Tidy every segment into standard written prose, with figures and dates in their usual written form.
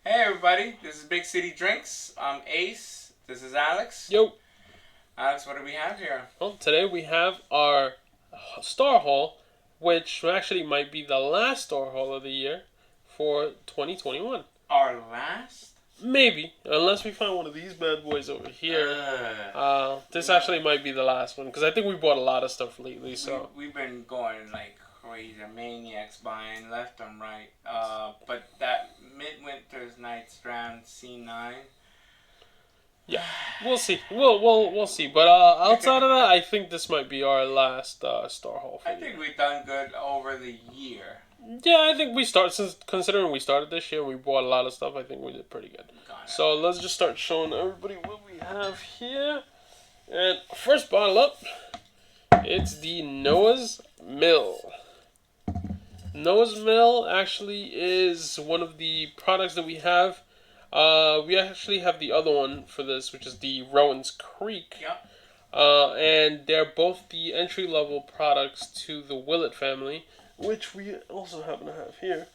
Hey everybody, this is Big City Drinks. I'm Ace. This is Alex. Yo. Alex, what do we have here? Well, today we have our Star Haul, which actually might be the last Star Haul of the year for 2021. Our last? Maybe, unless we find one of these bad boys over here. This actually might be the last one because I think we bought a lot of stuff lately. So we've been going like crazy maniacs buying left and right. But that Midwinter's Night's Round C9. yeah, we'll see. We'll see. But outside of that, I think this might be our last Star Haul. I think we've done good over the year. Yeah, I think considering we started this year, we bought a lot of stuff. I think we did pretty good. So let's just start showing everybody what we have here. And first bottle up, it's the Noah's Mill. Noah's Mill actually is one of the products that we have. We actually have the other one for this, which is the Rowan's Creek. Yep. And they're both the entry-level products to the Willett family, which we also happen to have here.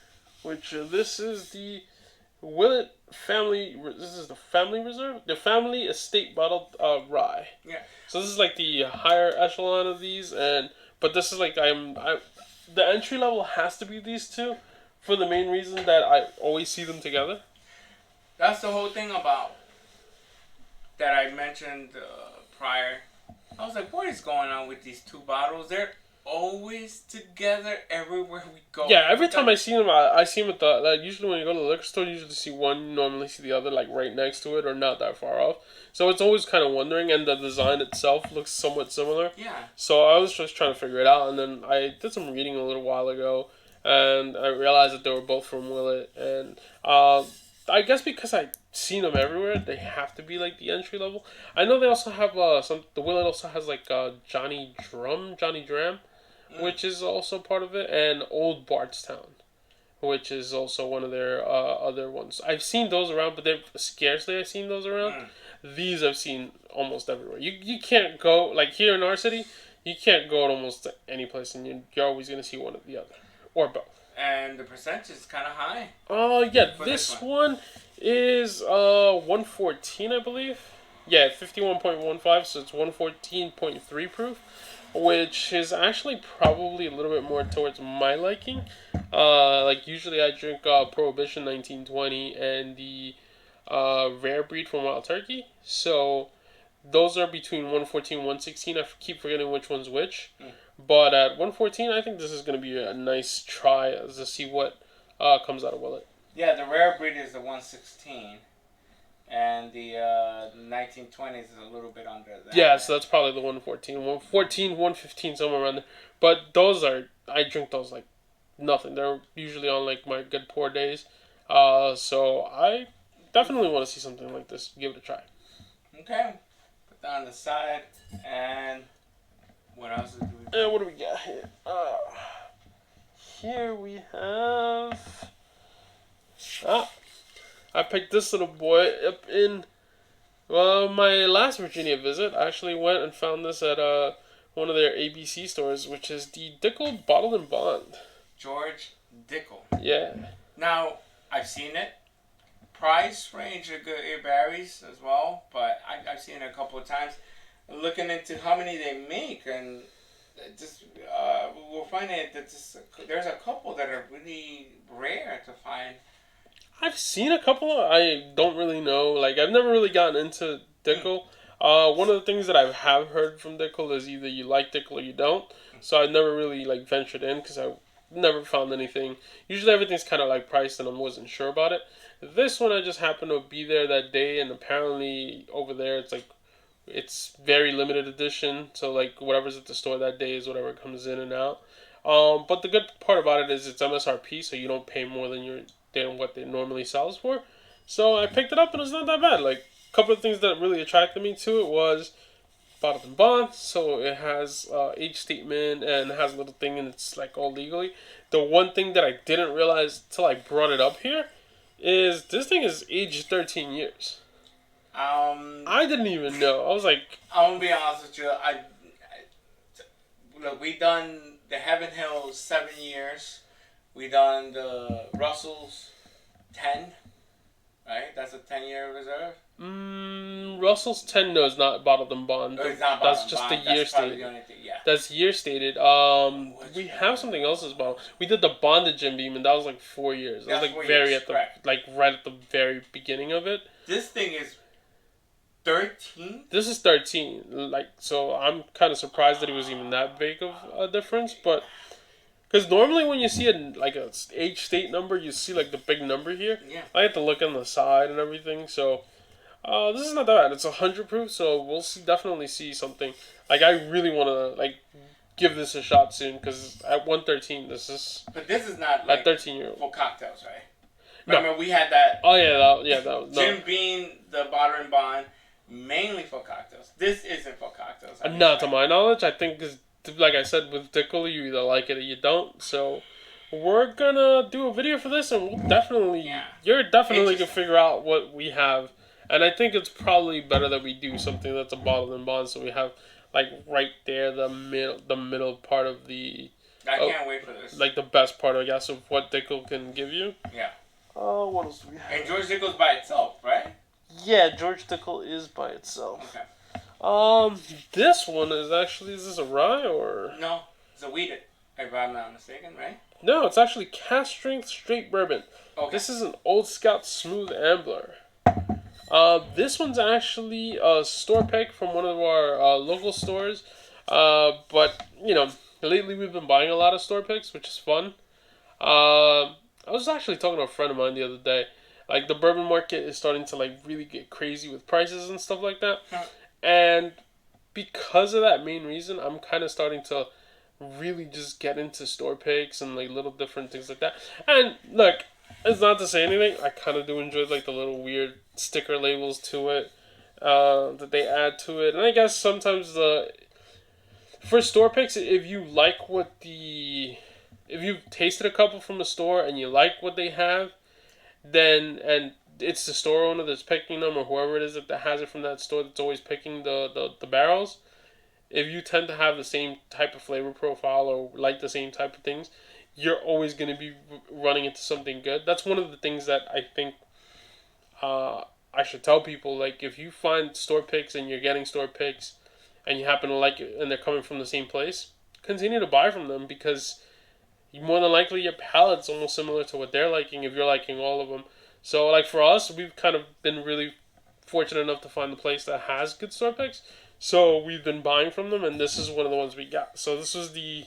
Which this is the Willett family. This is the family reserve, the family estate bottled rye. Yeah. So this is like the higher echelon of these, but this is like the entry level has to be these two, for the main reason that I always see them together. That's the whole thing about that I mentioned prior. I was like, what is going on with these two bottles? They're always together everywhere we go. Yeah, every time I see them, I see them at the usually when you go to the liquor store, you usually see one, you normally see the other like right next to it or not that far off. So it's always kind of wondering, and the design itself looks somewhat similar. Yeah. So I was just trying to figure it out, and then I did some reading a little while ago, and I realized that they were both from Willett, and I guess because I've seen them everywhere, they have to be like the entry level. I know they also have the Willett also has like Johnny Dram, which is also part of it, and Old Bardstown, which is also one of their other ones. I've seen those around, but they've scarcely I've seen those around. These I've seen almost everywhere. You can't go, like here in our city, you can't go to almost any place and you're always going to see one or the other. Or both. And the percentage is kind of high. Yeah, this one is 114, I believe. Yeah, 51.15, so it's 114.3 proof, which is actually probably a little bit more towards my liking. Like usually I drink Prohibition 1920 and the Rare Breed from Wild Turkey. So those are between 114 and 116. I keep forgetting which one's which. But at 114, I think this is going to be a nice try to see what comes out of Willett. Yeah, the Rare Breed is the 116. And the 1920s is a little bit under that. Yeah, so that's probably the 114. 114, 115, somewhere around there. But those I drink those like nothing. They're usually on like my good pour days. So I definitely want to see something like this. Give it a try. Okay. Put that on the side. And what else do we what do we got here? Here we have... I picked this little boy up in my last Virginia visit. I actually went and found this at one of their ABC stores, which is the Dickel Bottled and Bond. George Dickel. Yeah. Now, I've seen it. Price range it varies as well, but I've seen it a couple of times. Looking into how many they make, and just we're finding that there's a couple that are really rare to find. I've seen a couple. I don't really know. Like, I've never really gotten into Dickel. One of the things that I have heard from Dickel is either you like Dickel or you don't. So I've never really like ventured in because I never found anything. Usually everything's kind of like priced and I wasn't sure about it. This one I just happened to be there that day, and apparently over there it's very limited edition. So like whatever's at the store that day is whatever comes in and out. But the good part about it is it's MSRP, so you don't pay more than what they normally sells for. So I picked it up and it's not that bad. Like a couple of things that really attracted me to it was bottled and bond. So it has age statement and it has a little thing and it's like all legally. The one thing that I didn't realize till I brought it up here is this thing is aged 13 years. I didn't even know. I was like, I'm gonna be honest with you. Look, we done the Heaven Hills 7 years. We done the Russells 10. right? That's a 10-year reserve. Russell's 10 no, is not bottled in bond. Oh, it's not That's bottom just bond. the year That's probably stated. the only thing. Yeah. That's year stated. We have something else as well. We did the bonded Jim Beam, and that was like 4 years. It was That's like 4 very years, at the correct. like right at the very beginning of it. This thing is 13. This is 13. Like, so I'm kind of surprised that it was even that big of a difference, but because normally when you see a age state number, you see like the big number here. Yeah. I have to look on the side and everything, so this is not that bad. It's 100 proof, so we'll definitely see something. Like, I really want to like give this a shot soon because at 113, this is. But this is not like 13-year-old for cocktails, right? No. Remember we had that. Oh yeah, that was Jim Beam, the bottle and bond, mainly for cocktails. This isn't for cocktails. Not to my knowledge. I think, like I said, with Distiller, you either like it or you don't. So we're gonna do a video for this, and we'll definitely, you're definitely gonna figure out what we have. And I think it's probably better that we do something that's a bottle and bond, so we have like right there the middle part of the. I can't wait for this. Like the best part, I guess, of what Dickel can give you. Yeah. What else do we have? And George Dickel's by itself, right? Yeah, George Dickel is by itself. Okay. This one is this a rye or? No, it's a wheated, if I'm not mistaken, right? No, it's actually cast strength straight bourbon. Okay. This is an Old Scout Smooth Ambler. This one's actually a store pick from one of our local stores. But, you know, lately we've been buying a lot of store picks, which is fun. I was actually talking to a friend of mine the other day. Like, the bourbon market is starting to, like, really get crazy with prices and stuff like that. And because of that main reason, I'm kind of starting to really just get into store picks and, like, little different things like that. And, look, it's not to say anything. I kind of do enjoy, like, the little weird sticker labels to it that they add to it. And I guess sometimes for store picks, if you like if you've tasted a couple from the store and you like what they have, and it's the store owner that's picking them or whoever it is that has it from that store that's always picking the barrels, if you tend to have the same type of flavor profile or like the same type of things, you're always going to be running into something good. That's one of the things that I think I should tell people. Like, if you find store picks and you're getting store picks and you happen to like it and they're coming from the same place, continue to buy from them because more than likely your palate's almost similar to what they're liking if you're liking all of them. So, like, for us, we've kind of been really fortunate enough to find a place that has good store picks. So we've been buying from them, and this is one of the ones we got. So this was the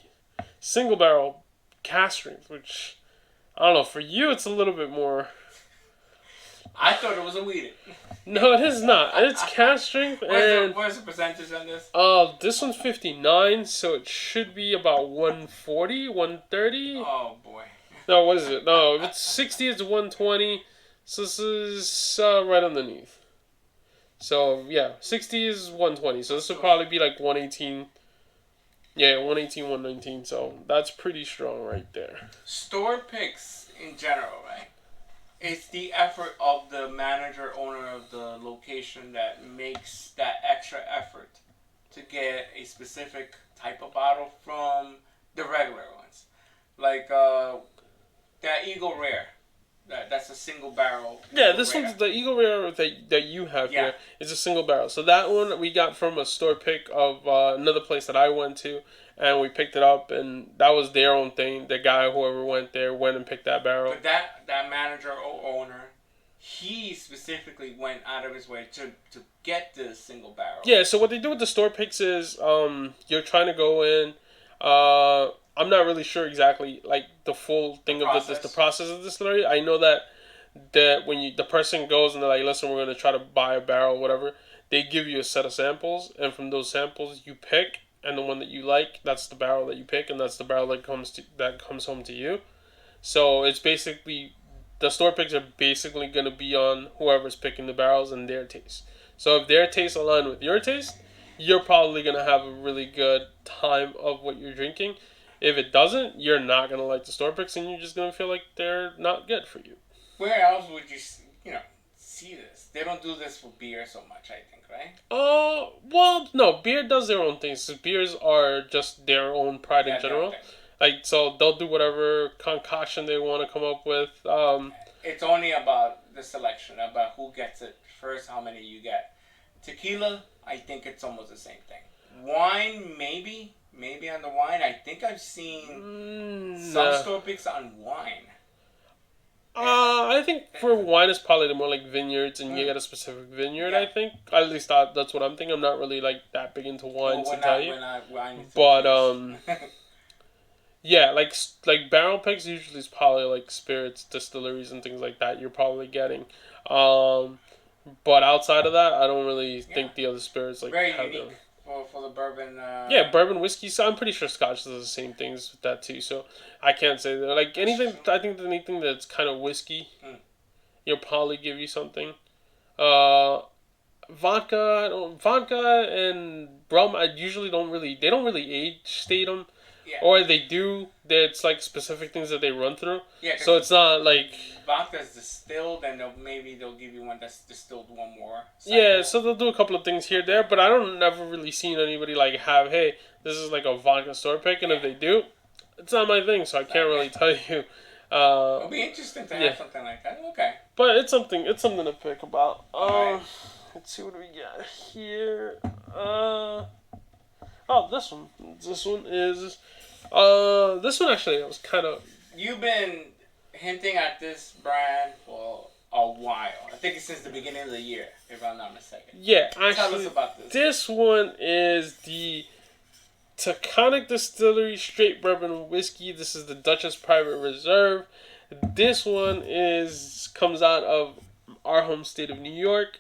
single barrel cast strength, which, I don't know, for you it's a little bit more. I thought it was a wheated. No, it is not. It's cast strength. Where's the percentage on this? This one's 59, so it should be about 140, 130. Oh, boy. No, what is it? No, if it's 60, it's 120. So this is right underneath. So, yeah, 60 is 120. So this would probably be like 118. Yeah, 118, 119. So that's pretty strong right there. Store picks in general, right? It's the effort of the manager, owner of the location that makes that extra effort to get a specific type of bottle from the regular ones. Like that Eagle Rare. That's a single barrel. Yeah, this one's the Eagle Rare that you have here is a single barrel. So that one we got from a store pick of another place that I went to, and we picked it up, and that was their own thing. The guy, whoever went there, went and picked that barrel. But that manager or owner, he specifically went out of his way to get the single barrel. Yeah, so what they do with the store picks is you're trying to go in. I'm not really sure exactly like the full thing the process of the distillery. I know that when the person goes and they're like, listen, we're going to try to buy a barrel, whatever, they give you a set of samples, and from those samples you pick, and the one that you like, that's the barrel that you pick, and that's the barrel that comes home to you. So it's basically the store picks are basically going to be on whoever's picking the barrels and their taste. So if their taste align with your taste, you're probably going to have a really good time of what you're drinking. If it doesn't, you're not going to like the store picks, and you're just going to feel like they're not good for you. Where else would you see this? They don't do this for beer so much, I think, right? Well, no, beer does their own things. So beers are just their own pride in general. Like, so they'll do whatever concoction they want to come up with. It's only about the selection, about who gets it first, how many you get. Tequila, I think it's almost the same thing. Wine, maybe on the wine. I think I've seen some store picks on wine. I think for wine it's probably more like vineyards, and you get a specific vineyard. I think at least that's what I'm thinking. I'm not really like that big into wine to tell you, but yeah, like barrel picks usually is probably like spirits, distilleries, and things like that. You're probably getting, but outside of that, I don't really think the other spirits like very have unique. them. For the bourbon. Yeah, bourbon whiskey. So I'm pretty sure Scotch does the same things with that too. So I can't say that. Like anything, I think anything that's kind of whiskey, you'll probably give you something. Vodka and rum. I usually don't really. They don't really age state them, or they do. It's like specific things that they run through. Yeah. So it's not like vodka's distilled, and maybe they'll give you one that's distilled one more. Yeah, so they'll do a couple of things here there, but I don't never really seen anybody like have, hey, this is like a vodka store pick, and if they do, it's not my thing, so I can't really tell you. It'll be interesting to have something like that. Okay. But it's something to pick about. Let's see what we got here. This one. This one is. This one actually I was kind of. You've been hinting at this brand for a while. I think it's since the beginning of the year, if I'm not mistaken. Yeah, actually. Tell us about this. This one is the Taconic Distillery Straight Bourbon Whiskey. This is the Duchess Private Reserve. This one comes out of our home state of New York.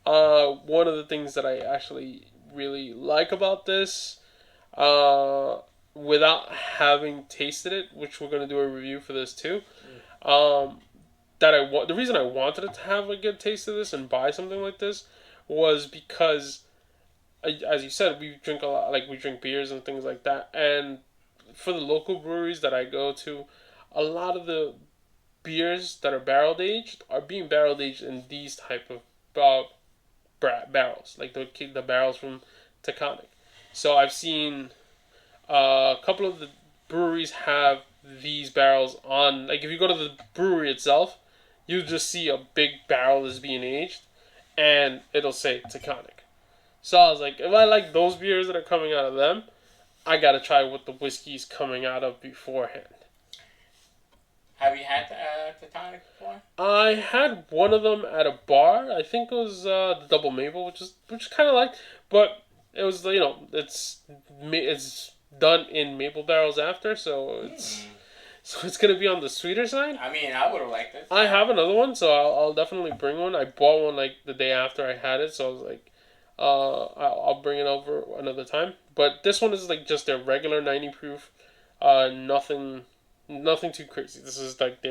One of the things that I actually really like about this, without having tasted it, which we're going to do a review for this too, the reason I wanted to have a good taste of this and buy something like this was because, as you said, we drink a lot, like we drink beers and things like that, and for the local breweries that I go to, a lot of the beers that are barrel aged are being barrel aged in these type of barrels, like the barrels from Taconic. So I've seen a couple of the breweries have these barrels on, like if you go to the brewery itself, you just see a big barrel is being aged, and it'll say Taconic. So I was like, if I like those beers that are coming out of them, I gotta try what the whiskey's coming out of beforehand. Have you had Taconic before? I had one of them at a bar. I think it was the Double Maple, which kind of like, but it was it's done in maple barrels after, so it's gonna be on the sweeter side. I mean, I would have liked it. I have another one, so I'll definitely bring one. I bought one like the day after I had it, so I was like, I'll bring it over another time. But this one is like just their regular 90 proof, nothing too crazy. This is like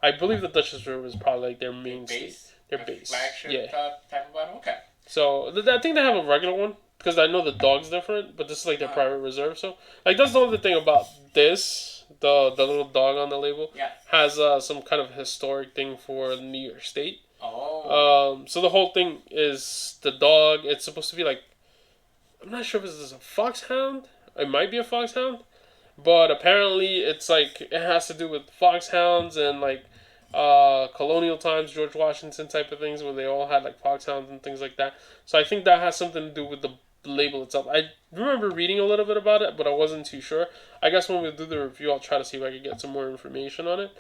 I believe the Duchess River is probably like their main base. Their base. Flagship type of bottle. Okay. So I think they have a regular one, because I know the dog's different, but this is like their private reserve. So like that's the only thing about this. The little dog on the label has some kind of historic thing for New York State. Oh. So the whole thing is the dog. It's supposed to be like, I'm not sure if this is a foxhound. It might be a foxhound, but apparently it's like it has to do with foxhounds and like colonial times, George Washington type of things, where they all had like foxhounds and things like that. So I think that has something to do with the label itself. I remember reading a little bit about it, but I wasn't too sure. I guess when we do the review, I'll try to see if I can get some more information on it.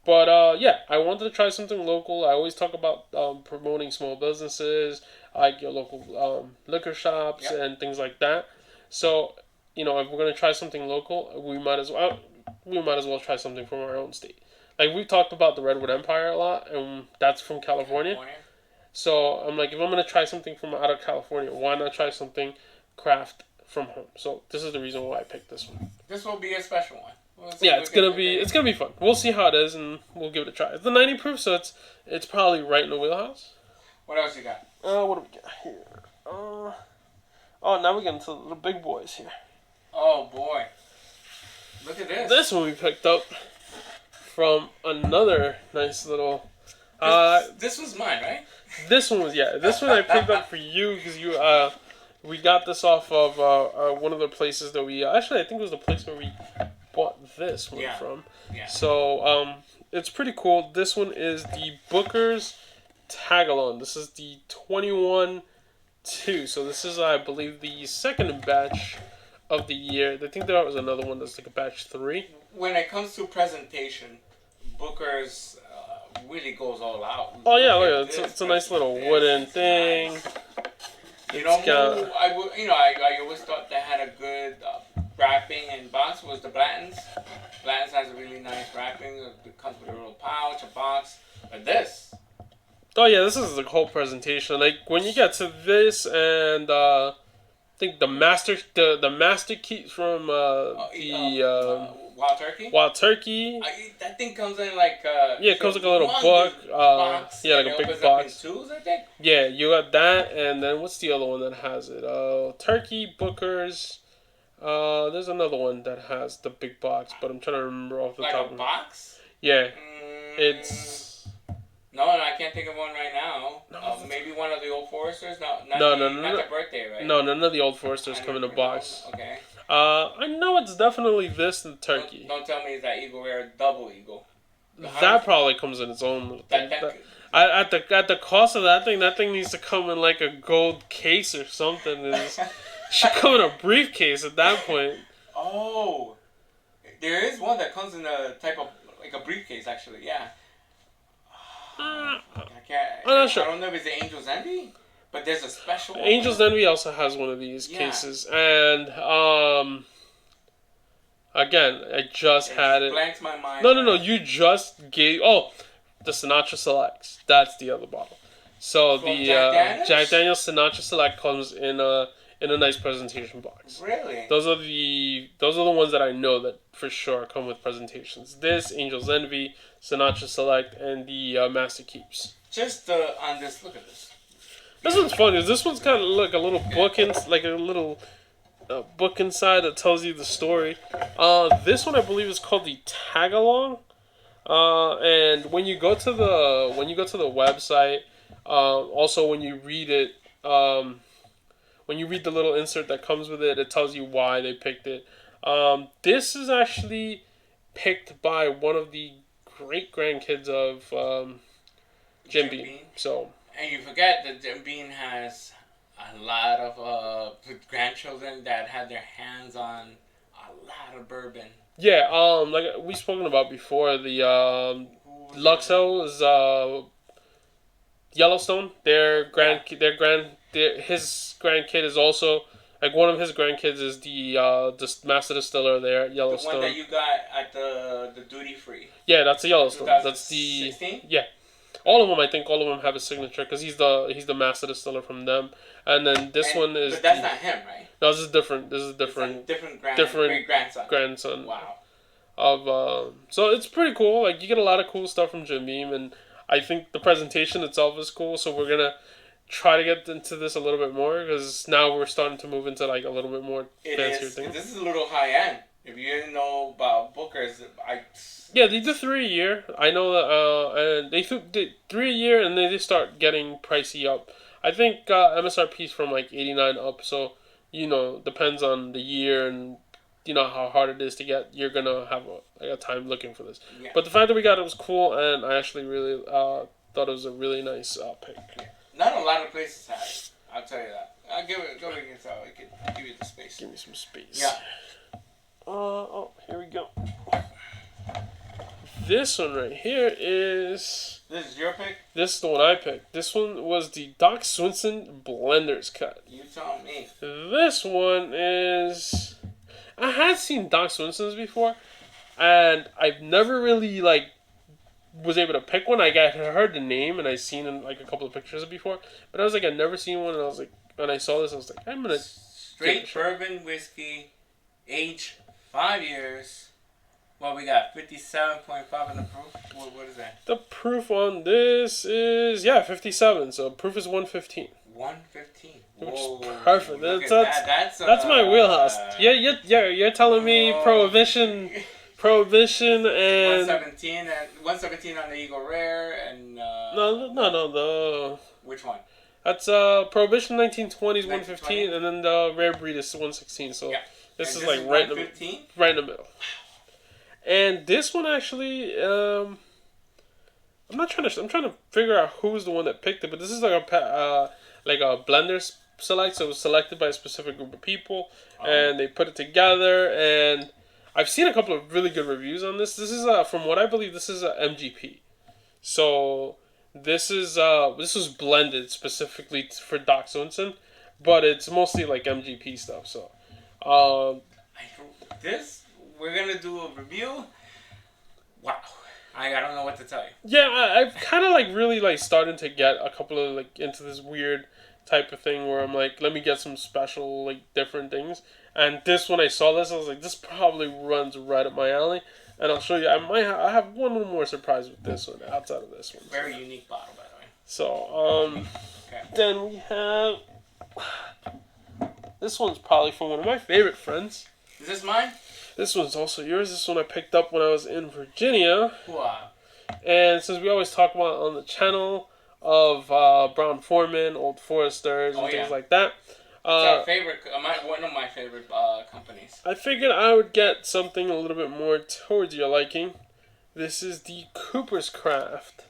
But yeah, I wanted to try something local. I always talk about promoting small businesses, like your local liquor shops and things like that. So if we're gonna try something local, we might as well try something from our own state. Like we've talked about the Redwood Empire a lot, and that's from California. So I'm like, if I'm gonna try something from out of California, why not try something craft from home? So this is the reason why I picked this one. This will be a special one. It's gonna be fun. We'll see how it is, and we'll give it a try. It's the 90 proof, so it's probably right in the wheelhouse. What else you got? What do we got here? Now we get into the big boys here. Oh boy, look at this. This one we picked up from another nice little. This was mine, right? This one was This one I picked up for you because we got this off of one of the places that we actually I think it was the place where we bought this one from. Yeah. So it's pretty cool. This one is the Booker's Tagalong. This is the 21-2. So this is, I believe, the second batch of the year. I think there was another one that's like a batch 3. When it comes to presentation, Booker's really goes all out. Oh yeah, look, it's a nice little wooden thing. Nice. You know, I always thought that had a good wrapping and box was the Blanton's. Blanton's has a really nice wrapping. It comes with a little pouch, a box. But this. Oh yeah, this is the whole presentation. Like when you get to this and I think the master key from Wild Turkey. Wild Turkey. That thing comes in like it comes like a little book. Box, yeah, like a big box. In twos, I think. Yeah, you got that, and then what's the other one that has it? Turkey, Booker's. There's another one that has the big box, but I'm trying to remember off the like top. Like a box? Yeah, it's. No, I can't think of one right now. Maybe one of the Old Foresters. Not the birthday, right? No, none of the Old Foresters come in a box. Okay. I know it's definitely this and Turkey. Don't tell me it's that Eagle Rare Double Eagle. That probably comes in its own little thing. At the cost of that thing needs to come in like a gold case or something. It should come in a briefcase at that point. Oh, there is one that comes in a type of like a briefcase actually. Yeah. I'm not sure. I don't know if it's the Angel's Envy, but there's a special one. Angel's Envy also has one of these cases, and again, I just had it. Blanks my mind. No. You just gave. Oh, the Sinatra Selects. That's the other bottle. So From the Jack Daniel's Sinatra Select comes in a nice presentation box. Really? Those are the ones that I know that for sure come with presentations. This, Angel's Envy, Sinatra Select, and the Master Keeps. Just on this, look at this. This one's fun because this one's kind of like a little book book inside that tells you the story. This one I believe is called the Tagalong. And when you go to the website, also when you read it, when you read the little insert that comes with it, it tells you why they picked it. This is actually picked by one of the great grandkids of Jim Beam. So. And you forget that Jim Beam has a lot of grandchildren that had their hands on a lot of bourbon. Yeah, like we've spoken about before, the Luxo is Yellowstone. His grandkid is also like one of his grandkids is the master distiller there at Yellowstone. The one that you got at the duty free. Yeah, that's a Yellowstone. That's the 16? Yeah. All of them, I think, have a signature because he's the master distiller from them, and then this one is. But that's not him, right? No, this is different. This is different. Great grandson. Wow. So it's pretty cool. Like you get a lot of cool stuff from Jim Beam, and I think the presentation itself is cool. So we're gonna try to get into this a little bit more because now we're starting to move into like a little bit more fancier things. This is a little high end. If you didn't know about Booker's, Yeah, they do 3 a year. I know that, and they did 3 a year, and then they start getting pricey up. I think MSRP is from like 89 up, so depends on the year and how hard it is to get. You're gonna have a time looking for this. Yeah. But the fact that we got it was cool, and I actually really thought it was a really nice pick. Yeah. Not a lot of places have it. I'll tell you that. I'll give it. Go again, so I can give you the space. Give me some space. Yeah. Here we go. This one right here is... This is your pick? This is the one I picked. This one was the Doc Swinson Blender's Cut. You tell me. This one is... I had seen Doc Swinson's before, and I've never really, was able to pick one. I heard the name, and I seen a couple of pictures of it before, but I was I'd never seen one, and I was when I saw this, I was I'm gonna... Straight bourbon whiskey, age 5 years. Well, we got 57.5 in the proof. What is that? The proof on this is 57. So proof is 115. 115. Which is perfect. That's my wheelhouse. You're telling me prohibition and 117 on the Eagle Rare and no. Which one? That's Prohibition 1920s 115, and then the Rare Breed is 116. So this is right in the middle. And this one actually, I'm trying to figure out who's the one that picked it, but this is like a blender select, so it was selected by a specific group of people, and they put it together. And I've seen a couple of really good reviews on this. This is from what I believe, this is a MGP. So this was blended specifically for Doc Swenson, but it's mostly like MGP stuff. So, this we're gonna do a review. Wow. I don't know what to tell you. Yeah, I've kind of like really like starting to get a couple of like into this weird type of thing where I'm like, let me get some special like different things. And this, when I saw this, I was like, this probably runs right up my alley. And I'll show you. I have one more surprise with this one outside of this one. Very unique bottle, by the way. So okay. Then we have this one's probably from one of my favorite friends. Is this mine? This one's also yours. This one I picked up when I was in Virginia. Wow. And since we always talk about on the channel of Brown Foreman, Old Foresters, and things like that. It's our favorite, one of my favorite companies. I figured I would get something a little bit more towards your liking. This is the Cooper's Craft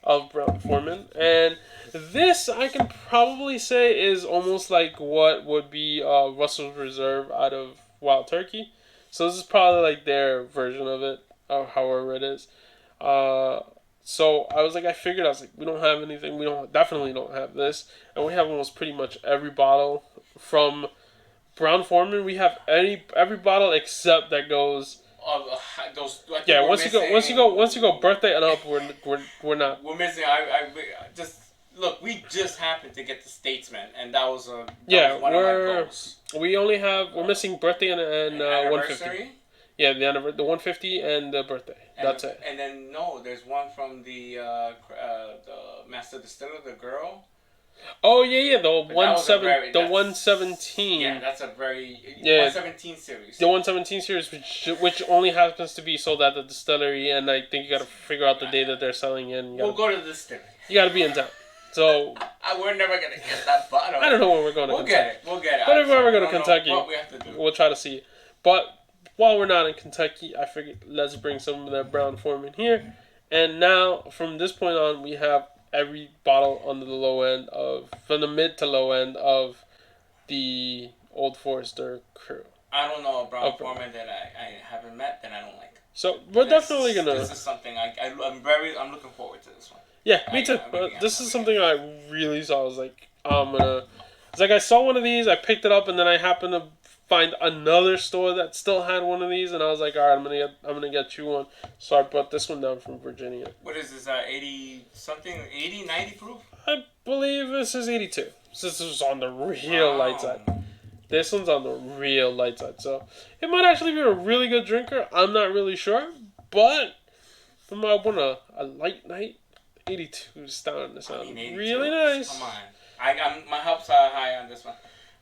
of Brown Foreman. And this, I can probably say, is almost like what would be Russell's Reserve out of Wild Turkey. So this is probably like their version of it, or however it is. So I was like, we don't have anything. Definitely don't have this, and we have almost pretty much every bottle from Brown Foreman. We have every bottle except that goes. Once you go birthday and up, we're not. We're missing. I just. Look, we just happened to get the Statesman, and that was one of my goals. We're missing birthday and 150. Yeah, the 150 and the birthday. That's it. And then there's one from the Master Distiller, the girl. Oh yeah, the 117. Yeah, that's a very 117 series. The 117 series, which only happens to be sold at the distillery, and I think you got to figure out the day that they're selling in. We'll go to the distillery. You got to be in town. So we're never gonna get that bottle. I don't know when we're going to Kentucky. We'll get it. But if we're ever going to Kentucky, what we have to do. We'll try to see it. But while we're not in Kentucky, I figured let's bring some of that Brown Foreman here. And now, from this point on, we have every bottle under the low end from the mid to low end of the Old Forester crew. I don't know a Brown Foreman that I haven't met that I don't like. So we're definitely gonna. This is something I'm looking forward to this one. Yeah, me too. This is something I really saw. I was like, It's like I saw one of these, I picked it up, and then I happened to find another store that still had one of these, and I was like, all right, I'm gonna get you one. So I brought this one down from Virginia. What is this? 80 something? 80, 90 proof? I believe this is 82. This is on the real light side. This one's on the real light side, so it might actually be a really good drinker. I'm not really sure, but from I want a light night. 82 is starting to sound really nice. Come on. My hopes are high on this one.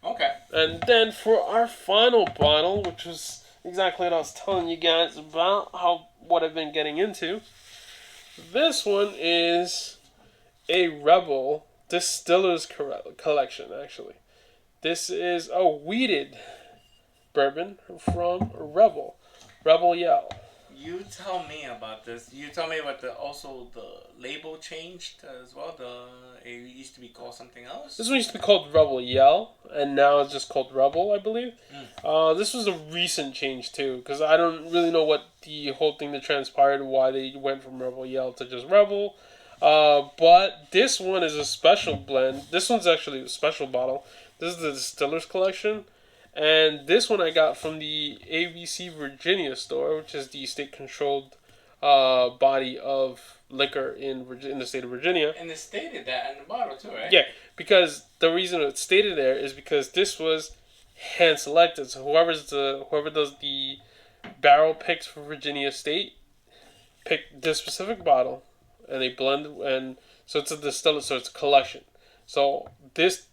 Okay. And then for our final bottle, which was exactly what I was telling you guys about, what I've been getting into. This one is a Rebel Distillers Collection, actually. This is a wheated bourbon from Rebel Yell. You tell me about this. You tell me about the label changed as well. It used to be called something else. This one used to be called Rebel Yell, and now it's just called Rebel, I believe. This was a recent change too, because I don't really know what the whole thing that transpired, why they went from Rebel Yell to just Rebel. But this one is a special blend. This one's actually a special bottle. This is the Distillers Collection. And this one I got from the ABC Virginia store, which is the state-controlled body of liquor in the state of Virginia. And it stated that in the bottle too, right? Yeah, because the reason it's stated there is because this was hand-selected. So whoever does the barrel picks for Virginia State pick this specific bottle, and they blend, and so it's a distiller, so it's a collection. So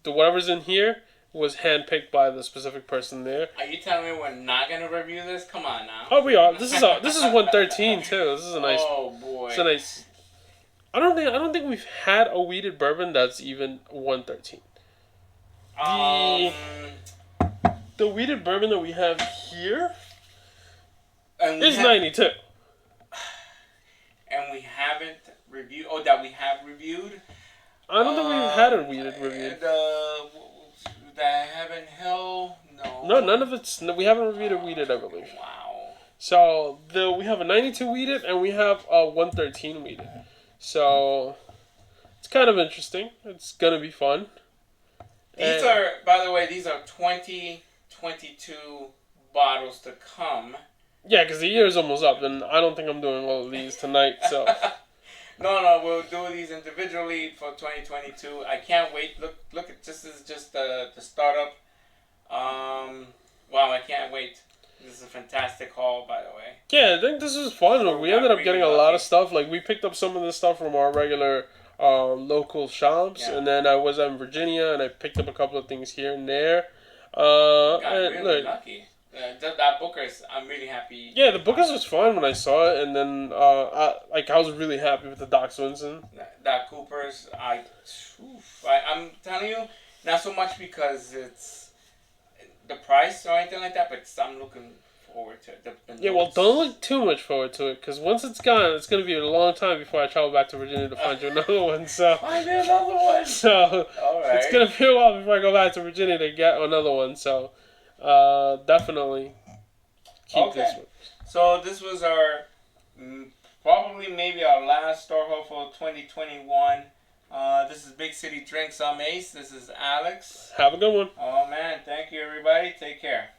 whatever's in here was handpicked by the specific person there. Are you telling me we're not gonna review this? Come on now. Oh, we are. This is 113 too. This is a nice. Oh boy. It's a nice. I don't think we've had a wheated bourbon that's even 113. The wheated bourbon that we have here. And It's 92. And we haven't reviewed. Oh, that we have reviewed. I don't think we've had a weeded review. The Heaven Hill. No. No, none of it's. No, we haven't reviewed a weeded, I believe. Wow. So we have a 92 weeded and we have a 113 weeded. So it's kind of interesting. It's gonna be fun. These are, by the way, these are 2022 bottles to come. Yeah, because the year is almost up, and I don't think I'm doing all of these tonight. So no, we'll do these individually for 2022. I can't wait. Look at this is just the startup. Wow, I can't wait. This is a fantastic haul, by the way. Yeah, I think this was fun. We ended up getting a lot of stuff. Like, we picked up some of this stuff from our regular local shops, and then I was in Virginia, and I picked up a couple of things here and there. Got really lucky. That Booker's, I'm really happy. Yeah, the Booker's was fun when I saw it, and then I was really happy with the Doc Swinson. That Cooper's, I'm telling you, not so much because it's the price or anything like that, but I'm looking forward to it. Yeah, well, don't look too much forward to it, because once it's gone, it's going to be a long time before I travel back to Virginia to find you another one. So find another one. So it's going to be a while before I go back to Virginia to get another one. So definitely keep this one. So this was our probably maybe our last store haul for 2021. This is Big City Drinks. I'm Ace. This is Alex. Have a good one. Oh man, thank you everybody. Take care.